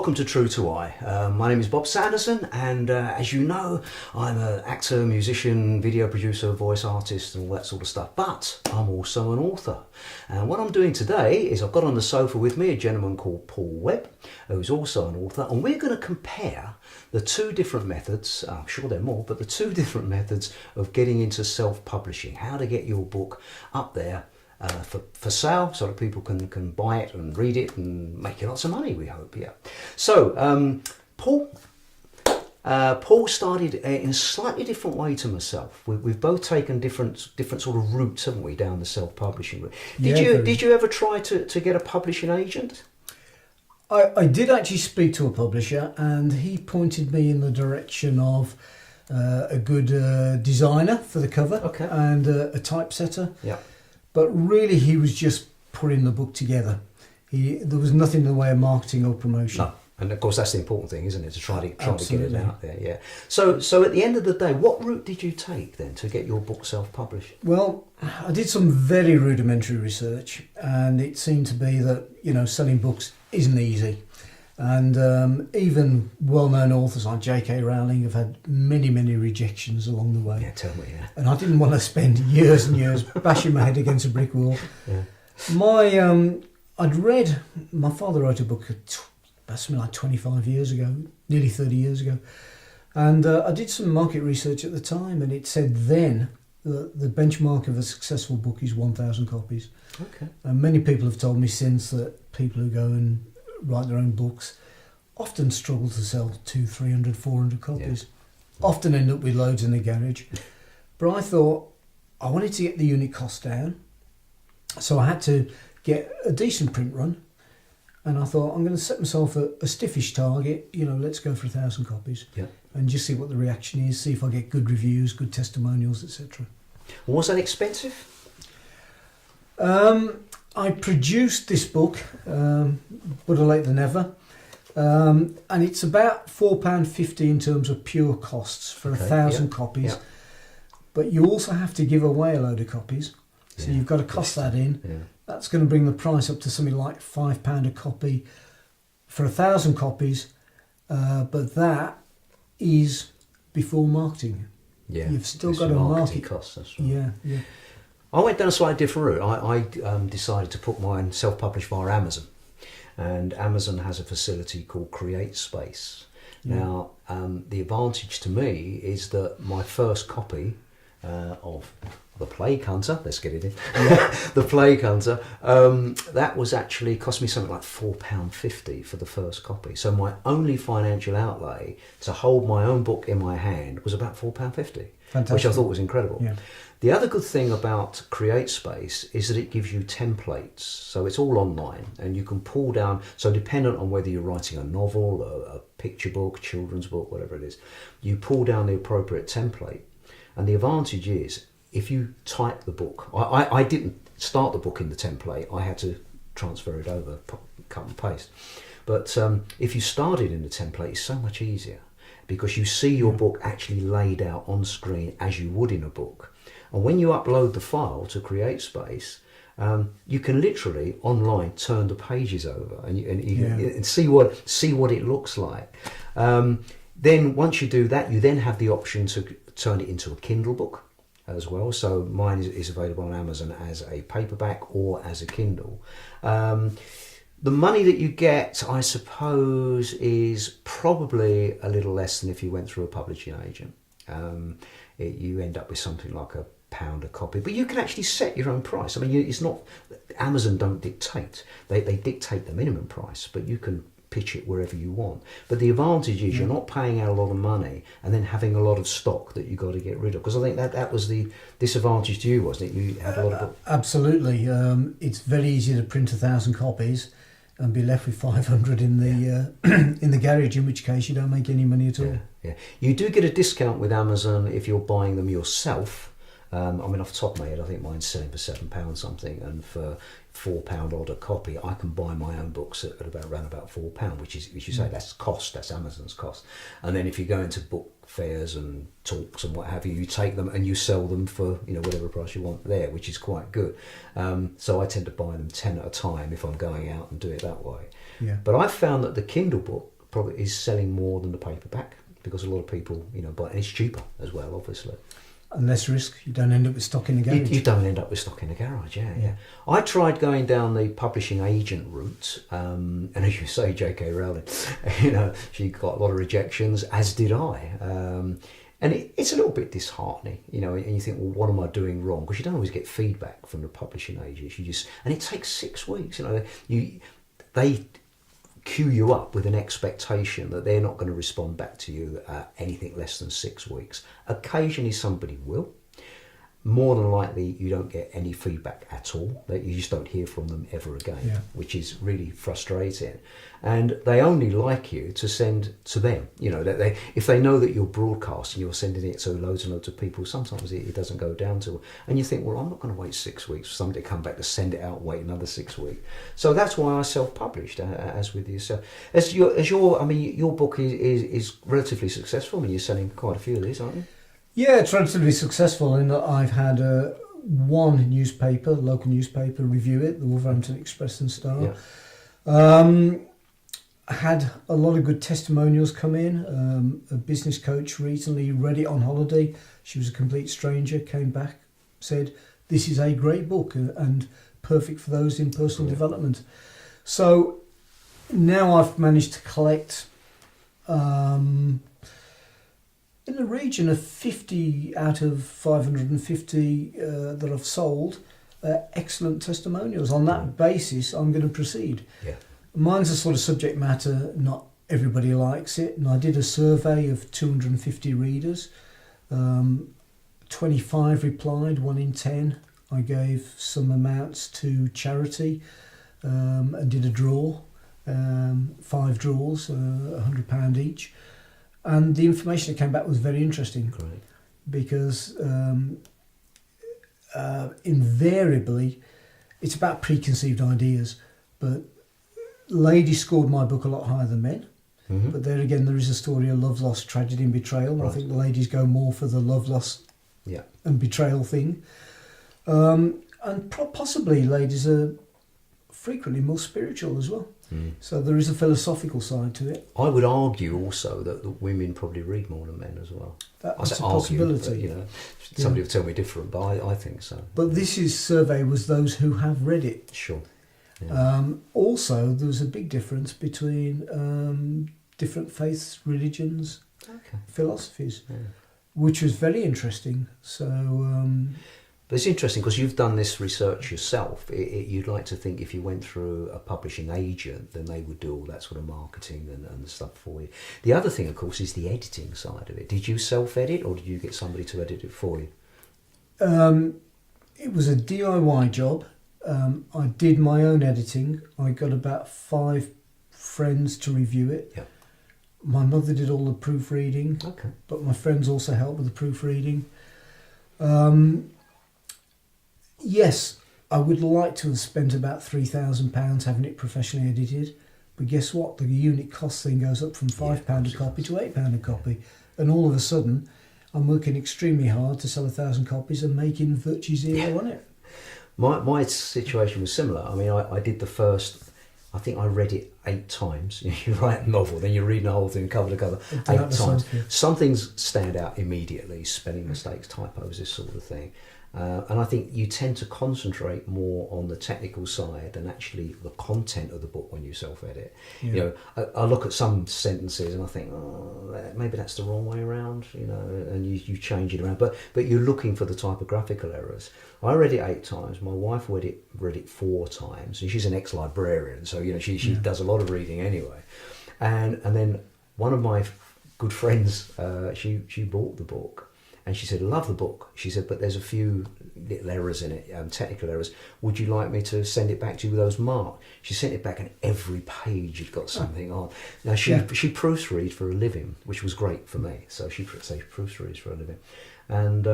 welcome to True to I. My name is Bob Sanderson, and as you know, I'm an actor, musician, video producer, voice artist, and all that sort of stuff. But I'm also an author. And what I'm doing today is I've got on the sofa with me a gentleman called Paul Webb, who's also an author, and we're going to compare the two different methods, I'm sure there are more, but the two different methods of getting into self-publishing, how to get your book up there for sale so that people can buy it and read it and make you lots of money, we hope. Yeah. So Paul started in a slightly different way to myself. We've both taken different sort of routes, haven't we, down the self-publishing route. Did you ever try to get a publishing agent? I did actually speak to a publisher, and he pointed me in the direction of a good designer for the cover, okay, and a typesetter. Yeah. But really, he was just putting the book together. There was nothing in the way of marketing or promotion. No, and of course that's the important thing, isn't it? To try to get Absolutely. it out there. Yeah. So at the end of the day, what route did you take then to get your book self-published? Well, I did some very rudimentary research, and it seemed to be that selling books isn't easy. And even well-known authors like J.K. Rowling have had many, many rejections along the way. Yeah, tell me, yeah. And I didn't want to spend years and years bashing my head against a brick wall. Yeah. My father wrote a book about something like 25 years ago, nearly 30 years ago. And I did some market research at the time, and it said then that the benchmark of a successful book is 1,000 copies. Okay. And many people have told me since that people who go and write their own books often struggle to sell 200, 300, 400 copies. Yeah. Often end up with loads in the garage. But I thought I wanted to get the unit cost down, so I had to get a decent print run, and I thought I'm going to set myself a stiffish target. Let's go for 1,000 copies. Yeah. And just see what the reaction is, see if I get good reviews, good testimonials, etc. Was that expensive? I produced this book, better late than never, and it's about £4.50 in terms of pure costs for 1,000 copies. Yeah. But you also have to give away a load of copies, so you've got to cost that in. Yeah. That's going to bring the price up to something like £5 a copy for 1,000 copies, but that is before marketing. Yeah, you've still got to market costs. That's right. Yeah. I went down a slightly different route. I decided to put mine self-published via Amazon, and Amazon has a facility called Create Space. Yeah. Now, the advantage to me is that my first copy of The Plague Hunter, let's get it in, The Plague Hunter, that was actually cost me something like £4.50 for the first copy. So my only financial outlay to hold my own book in my hand was about £4.50, which I thought was incredible. Yeah. The other good thing about Create Space is that it gives you templates. So it's all online, and you can pull down, so dependent on whether you're writing a novel, a picture book, children's book, whatever it is, you pull down the appropriate template. And the advantage is, if you type the book, I didn't start the book in the template, I had to transfer it over, cut and paste. But if you started in the template, it's so much easier, because you see your book actually laid out on screen as you would in a book. And when you upload the file to Create Space, you can literally online turn the pages over and see what it looks like. Then once you do that, you then have the option to turn it into a Kindle book as well. So mine is available on Amazon as a paperback or as a Kindle. The money that you get, I suppose, is probably a little less than if you went through a publishing agent. You end up with something like £1 a copy, but you can actually set your own price. I mean, it's not, Amazon don't dictate. They dictate the minimum price, but you can pitch it wherever you want. But the advantage is you're not paying out a lot of money and then having a lot of stock that you've got to get rid of. Because I think that was the disadvantage to you, wasn't it? You had a lot of books. Absolutely. It's very easy to print 1,000 copies and be left with 500 in the in the garage, in which case you don't make any money at all. Yeah. You do get a discount with Amazon if you're buying them yourself. I mean, off the top of my head, I think mine's selling for £7 something, and for £4 odd a copy, I can buy my own books at around about £4, which you say that's cost, that's Amazon's cost. And then if you go into book fairs and talks and what have you, you take them and you sell them for whatever price you want there, which is quite good. So I tend to buy them 10 at a time if I'm going out and do it that way. Yeah. But I've found that the Kindle book probably is selling more than the paperback, because a lot of people, buy it, and it's cheaper as well, obviously. And less risk. You don't end up with stock in the garage. You don't end up with stock in the garage, yeah. I tried going down the publishing agent route, and as you say, J.K. Rowling, she got a lot of rejections, as did I. And it's a little bit disheartening, and you think, well, what am I doing wrong? Because you don't always get feedback from the publishing agents. And it takes 6 weeks. They queue you up with an expectation that they're not going to respond back to you anything less than 6 weeks. Occasionally somebody will. More than likely you don't get any feedback at all. You just don't hear from them ever again, which is really frustrating. And they only like you to send to them. If they know that you're broadcasting, you're sending it to loads and loads of people, sometimes it doesn't go down to. And you think, well, I'm not going to wait 6 weeks for somebody to come back to send it out, wait another 6 weeks. So that's why I self-published, as with yourself. Your book is relatively successful. I mean, you're selling quite a few of these, aren't you? Yeah, it's relatively successful in that I've had one newspaper, local newspaper, review it, the Wolverhampton Express and Star. Yeah. I had a lot of good testimonials come in. A business coach recently read it on holiday. She was a complete stranger, came back, said, this is a great book and perfect for those in personal development. So now I've managed to collect in the region of 50 out of 550 that I've sold, excellent testimonials. On that basis, I'm going to proceed. Yeah. Mine's a sort of subject matter, not everybody likes it. And I did a survey of 250 readers. 25 replied, 1 in 10. I gave some amounts to charity and did a draw, 5 draws, £100 each. And the information that came back was very interesting. Great. Because invariably it's about preconceived ideas, but ladies scored my book a lot higher than men. Mm-hmm. But there again, there is a story of love, loss, tragedy and betrayal. Right. I think the ladies go more for the love, loss and betrayal thing. And possibly ladies are frequently more spiritual as well. Mm. So there is a philosophical side to it. I would argue also that the women probably read more than men as well. That's a possibility. But, somebody will tell me different, but I think so. But this survey was those who have read it. Sure. Yeah. Also, there was a big difference between different faiths, religions, philosophies, which was very interesting. So... But it's interesting because you've done this research yourself. You'd like to think if you went through a publishing agent, then they would do all that sort of marketing and stuff for you. The other thing, of course, is the editing side of it. Did you self-edit or did you get somebody to edit it for you? It was a DIY job. I did my own editing. I got about 5 friends to review it. Yeah. My mother did all the proofreading, but my friends also helped with the proofreading. Yes, I would like to have spent about £3,000 having it professionally edited, but guess what? The unit cost thing goes up from £5 a copy to £8 a copy, and all of a sudden I'm working extremely hard to sell 1,000 copies and making virtually zero on it. My situation was similar. I mean, I did the first, I think I read it 8 times. You write a novel, then you're reading the whole thing cover to cover 8 times. Some things stand out immediately, spelling mistakes, typos, this sort of thing. And I think you tend to concentrate more on the technical side than actually the content of the book when you self-edit. Yeah. I look at some sentences and I think, maybe that's the wrong way around, and you change it around. But you're looking for the typographical errors. I read it 8 times. My wife read it 4 times, and she's an ex-librarian, so she does a lot of reading anyway. And then one of my good friends, she bought the book. And she said, love the book. She said, but there's a few little errors in it, technical errors. Would you like me to send it back to you with those marked? She sent it back and every page had got something on. Now, she proofreads for a living, which was great for me. So she proofreads for a living. And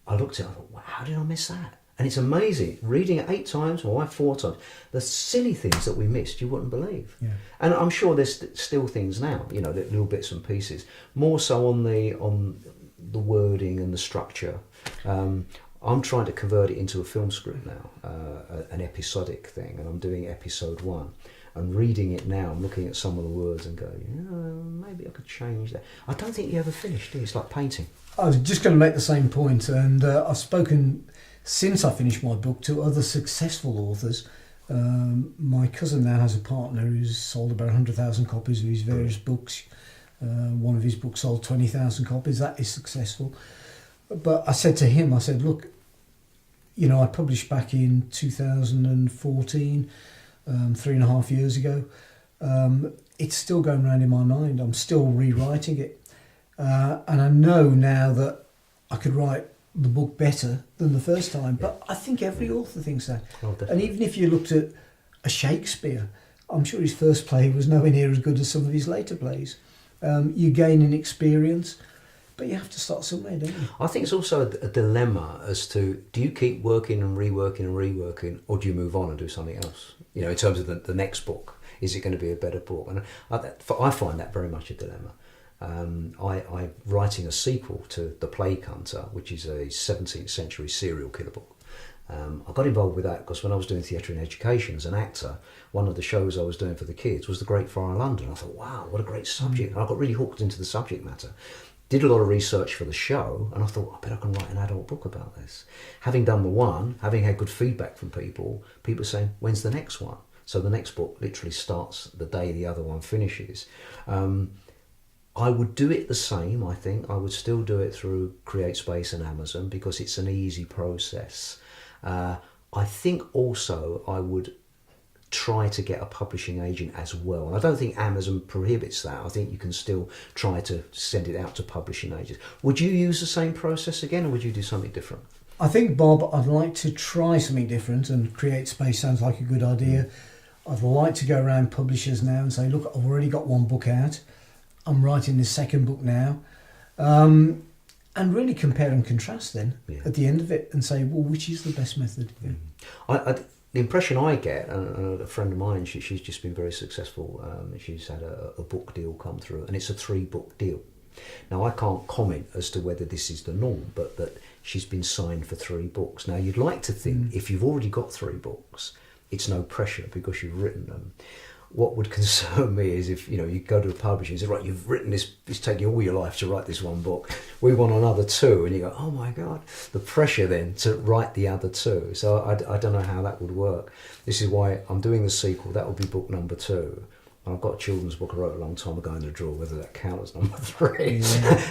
I looked at it, I thought, wow, how did I miss that? And it's amazing. Reading it 8 times, my wife 4 times. The silly things that we missed, you wouldn't believe. Yeah. And I'm sure there's still things now, little bits and pieces. More so on the wording and the structure. I'm trying to convert it into a film script now, an episodic thing, and I'm doing episode 1. and reading it now, I'm looking at some of the words and go, maybe I could change that. I don't think you ever finished, do you? It's like painting. I was just going to make the same point, and I've spoken since I finished my book to other successful authors. My cousin now has a partner who's sold about 100,000 copies of his various books. One of his books sold 20,000 copies. That is successful. But I said to him, I said, look, I published back in 2014, 3.5 years ago. It's still going around in my mind. I'm still rewriting it. And I know now that I could write the book better than the first time. But I think every author thinks that. Oh, and even if you looked at a Shakespeare, I'm sure his first play was nowhere near as good as some of his later plays. You gain in experience, but you have to start somewhere, don't you? I think it's also a dilemma as to, do you keep working and reworking, or do you move on and do something else? In terms of the next book, is it going to be a better book? And I find that very much a dilemma. I'm writing a sequel to The Plague Hunter, which is a 17th century serial killer book. I got involved with that because when I was doing theatre and education as an actor, one of the shows I was doing for the kids was The Great Fire of London. I thought, wow, what a great subject. And I got really hooked into the subject matter. Did a lot of research for the show, and I thought, I bet I can write an adult book about this. Having done the one, having had good feedback from people saying, when's the next one? So the next book literally starts the day the other one finishes. I would do it the same, I think. I would still do it through CreateSpace and Amazon because it's an easy process. I think also I would try to get a publishing agent as well. And I don't think Amazon prohibits that. I think you can still try to send it out to publishing agents. Would you use the same process again, or would you do something different? I think, Bob, I'd like to try something different, and CreateSpace sounds like a good idea. I'd like to go around publishers now and say, look, I've already got one book out. I'm writing the second book now. And really compare and contrast then at the end of it and say, well, which is the best method? Yeah. The impression I get, and a friend of mine, she's just been very successful. She's had a book deal come through, and it's a 3-book deal. Now, I can't comment as to whether this is the norm, but that she's been signed for 3 books. Now, you'd like to think if you've already got 3 books, it's no pressure because you've written them. What would concern me is if you go to a publisher and say, right, you've written this, it's taken you all your life to write this one book, we want another 2, and you go, oh my God, the pressure then to write the other 2. So I don't know how that would work. This is why I'm doing the sequel. That will be book number 2. And I've got a children's book I wrote a long time ago in the drawer, whether that counts as number 3.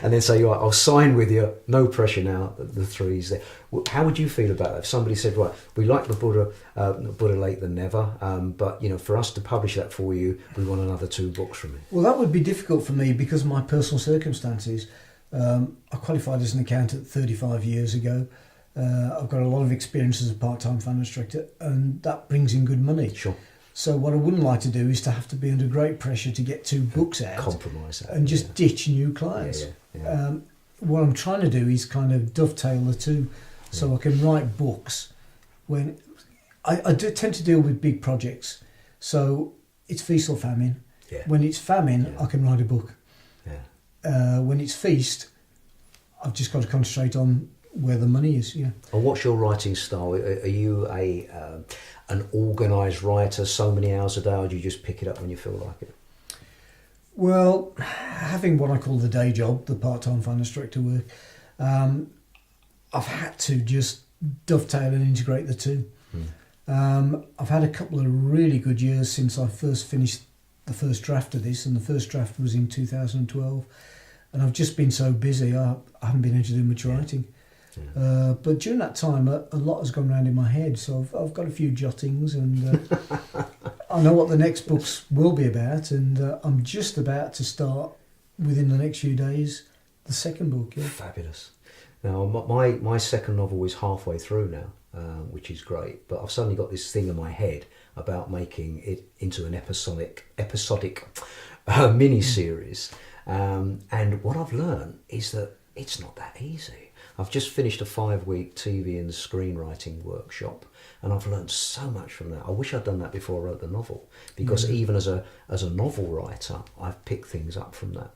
And then say, right, I'll sign with you, no pressure now, the 3's there. How would you feel about that? If somebody said, right, we like the Buddha Late Than Never, but for us to publish that for you, we want another 2 books from you. Well, that would be difficult for me because of my personal circumstances. I qualified as an accountant 35 years ago. I've got a lot of experience as a part-time finance director, and that brings in good money. Sure. So what I wouldn't like to do is to have to be under great pressure to get 2 books out, compromise that, and just ditch new clients. What I'm trying to do is kind of dovetail the 2, so I can write books when I do tend to deal with big projects. So it's feast or famine. Yeah. When it's famine, I can write a book. Yeah. When it's feast, I've just got to concentrate on where the money is. Yeah. And what's your writing style? Are you an organised writer, so many hours a day, or do you just pick it up when you feel like it? Well, having what I call the day job, the part-time finance director work, I've had to just dovetail and integrate the 2. I've had a couple of really good years since I first finished the first draft of this, and the first draft was in 2012, and I've just been so busy I haven't been able to do much writing. But during that time, a lot has gone around in my head, so I've got a few jottings, and I know what the next books will be about, and I'm just about to start, within the next few days, the second book. Yeah. Fabulous. Now, my second novel is halfway through now, which is great, but I've suddenly got this thing in my head about making it into an episodic mini-series, and what I've learned is that it's not that easy. I've just finished a 5-week TV and screenwriting workshop, and I've learned so much from that. I wish I'd done that before I wrote the novel, because even as a novel writer, I've picked things up from that.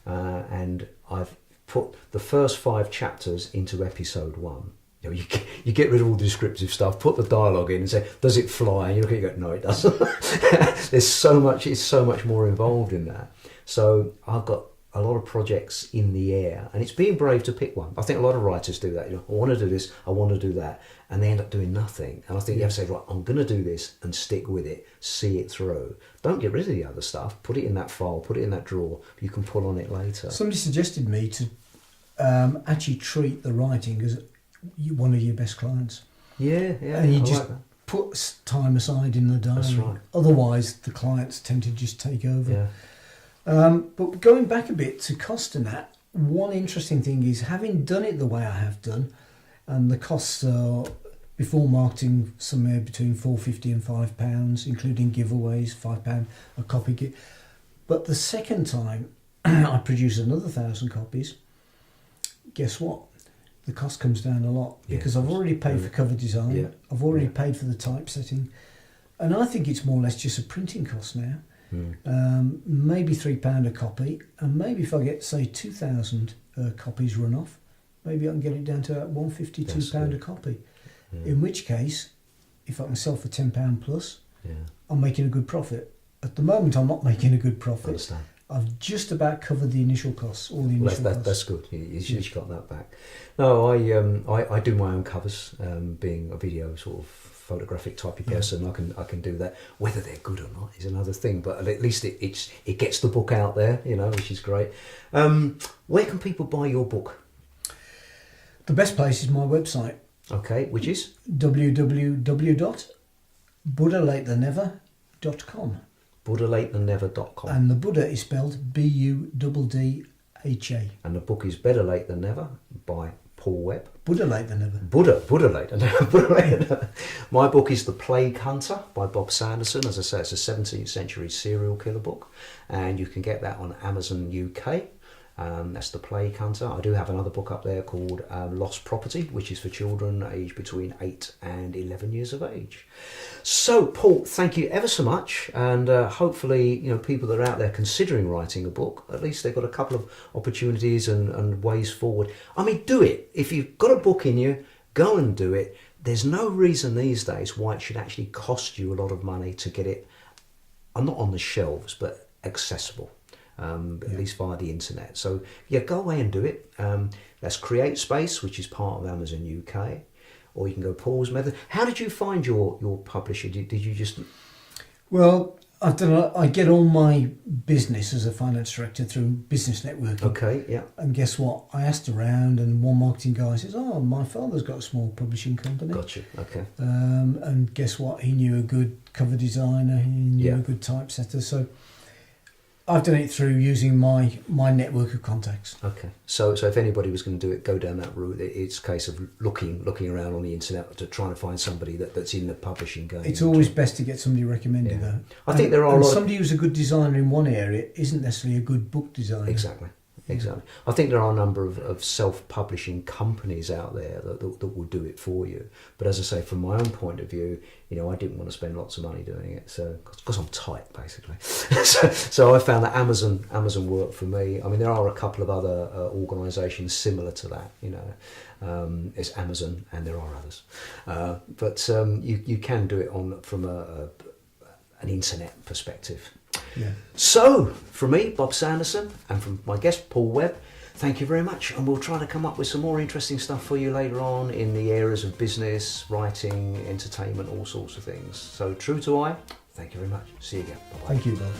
And I've put the first 5 chapters into episode 1. you get rid of all the descriptive stuff, put the dialogue in and say, does it fly? And you look at it and go, no, it doesn't. There's so much, it's so much more involved in that. So I've got a lot of projects in the air, and it's being brave to pick one. I think a lot of writers do that. I want to do this, I want to do that, and they end up doing nothing. And I think you have to say, right, I'm going to do this and stick with it, see it through. Don't get rid of the other stuff. Put it in that file, put it in that drawer. You can pull on it later. Somebody suggested me to actually treat the writing as one of your best clients. Yeah, and you I just like that. put time aside in the diary. That's right. Otherwise, the clients tend to just take over. Yeah. But going back a bit to cost and that, one interesting thing is, having done it the way I have done, and the costs are, before marketing, somewhere between £4.50 and £5, including giveaways, £5 a copy. But the second time I produce another 1,000 copies, guess what? The cost comes down a lot, because I've already paid for cover design, I've already paid for the typesetting, and I think it's more or less just a printing cost now. Maybe £3 a copy, and maybe if I get, say, 2,000 copies run off, maybe I can get it down to £1.50, £2 a copy. In which case, if I can sell for £10 plus, I'm making a good profit. At the moment, I'm not making a good profit. Understand. I've just about covered the initial costs, all the initial costs. That's good. You've got that back. No, I do my own covers. Being a video sort of photographic type of person, I can do that. Whether they're good or not is another thing. But at least it gets the book out there, which is great. Where can people buy your book? The best place is my website. Okay, which is www.buddhalatethenever.com. buddhalatethenever.com. And the Buddha is spelled Buddha. And the book is Better Late Than Never by Paul Webb. Buddha Late Than Never. Buddha Late Than Never. My book is The Plague Hunter by Bob Sanderson. As I say, it's a 17th century serial killer book, and you can get that on Amazon UK. That's The Plague Hunter. I do have another book up there called Lost Property, which is for children aged between 8 and 11 years of age. So, Paul, thank you ever so much, and hopefully, people that are out there considering writing a book, at least they've got a couple of opportunities and ways forward. I mean, do it. If you've got a book in you, go and do it. There's no reason these days why it should actually cost you a lot of money to get it, not on the shelves, but accessible. At least via the internet. So go away and do it. That's Create Space, which is part of Amazon UK, or you can go Paul's Method. How did you find your publisher? Did you just? Well, I get all my business as a finance director through business networking. Okay, yeah. And guess what? I asked around, and one marketing guy says, "Oh, my father's got a small publishing company." Gotcha. Okay. And guess what? He knew a good cover designer. He knew a good typesetter. So I've done it through using my network of contacts. Okay. So if anybody was going to do it, go down that route. It's a case of looking around on the internet to try and find somebody that's in the publishing game. It's always best to get somebody recommended, though. I think there are a lot somebody who's a good designer in one area isn't necessarily a good book designer. Exactly. I think there are a number of self-publishing companies out there that will do it for you. But as I say, from my own point of view, I didn't want to spend lots of money doing it, so because I'm tight, basically. so I found that Amazon worked for me. I mean, there are a couple of other organisations similar to that. It's Amazon, and there are others. But you can do it from an internet perspective. Yeah. So, from me, Bob Sanderson, and from my guest, Paul Webb, thank you very much. And we'll try to come up with some more interesting stuff for you later on in the areas of business, writing, entertainment, all sorts of things. So, true to I, thank you very much. See you again. Bye-bye. Thank you, Bob.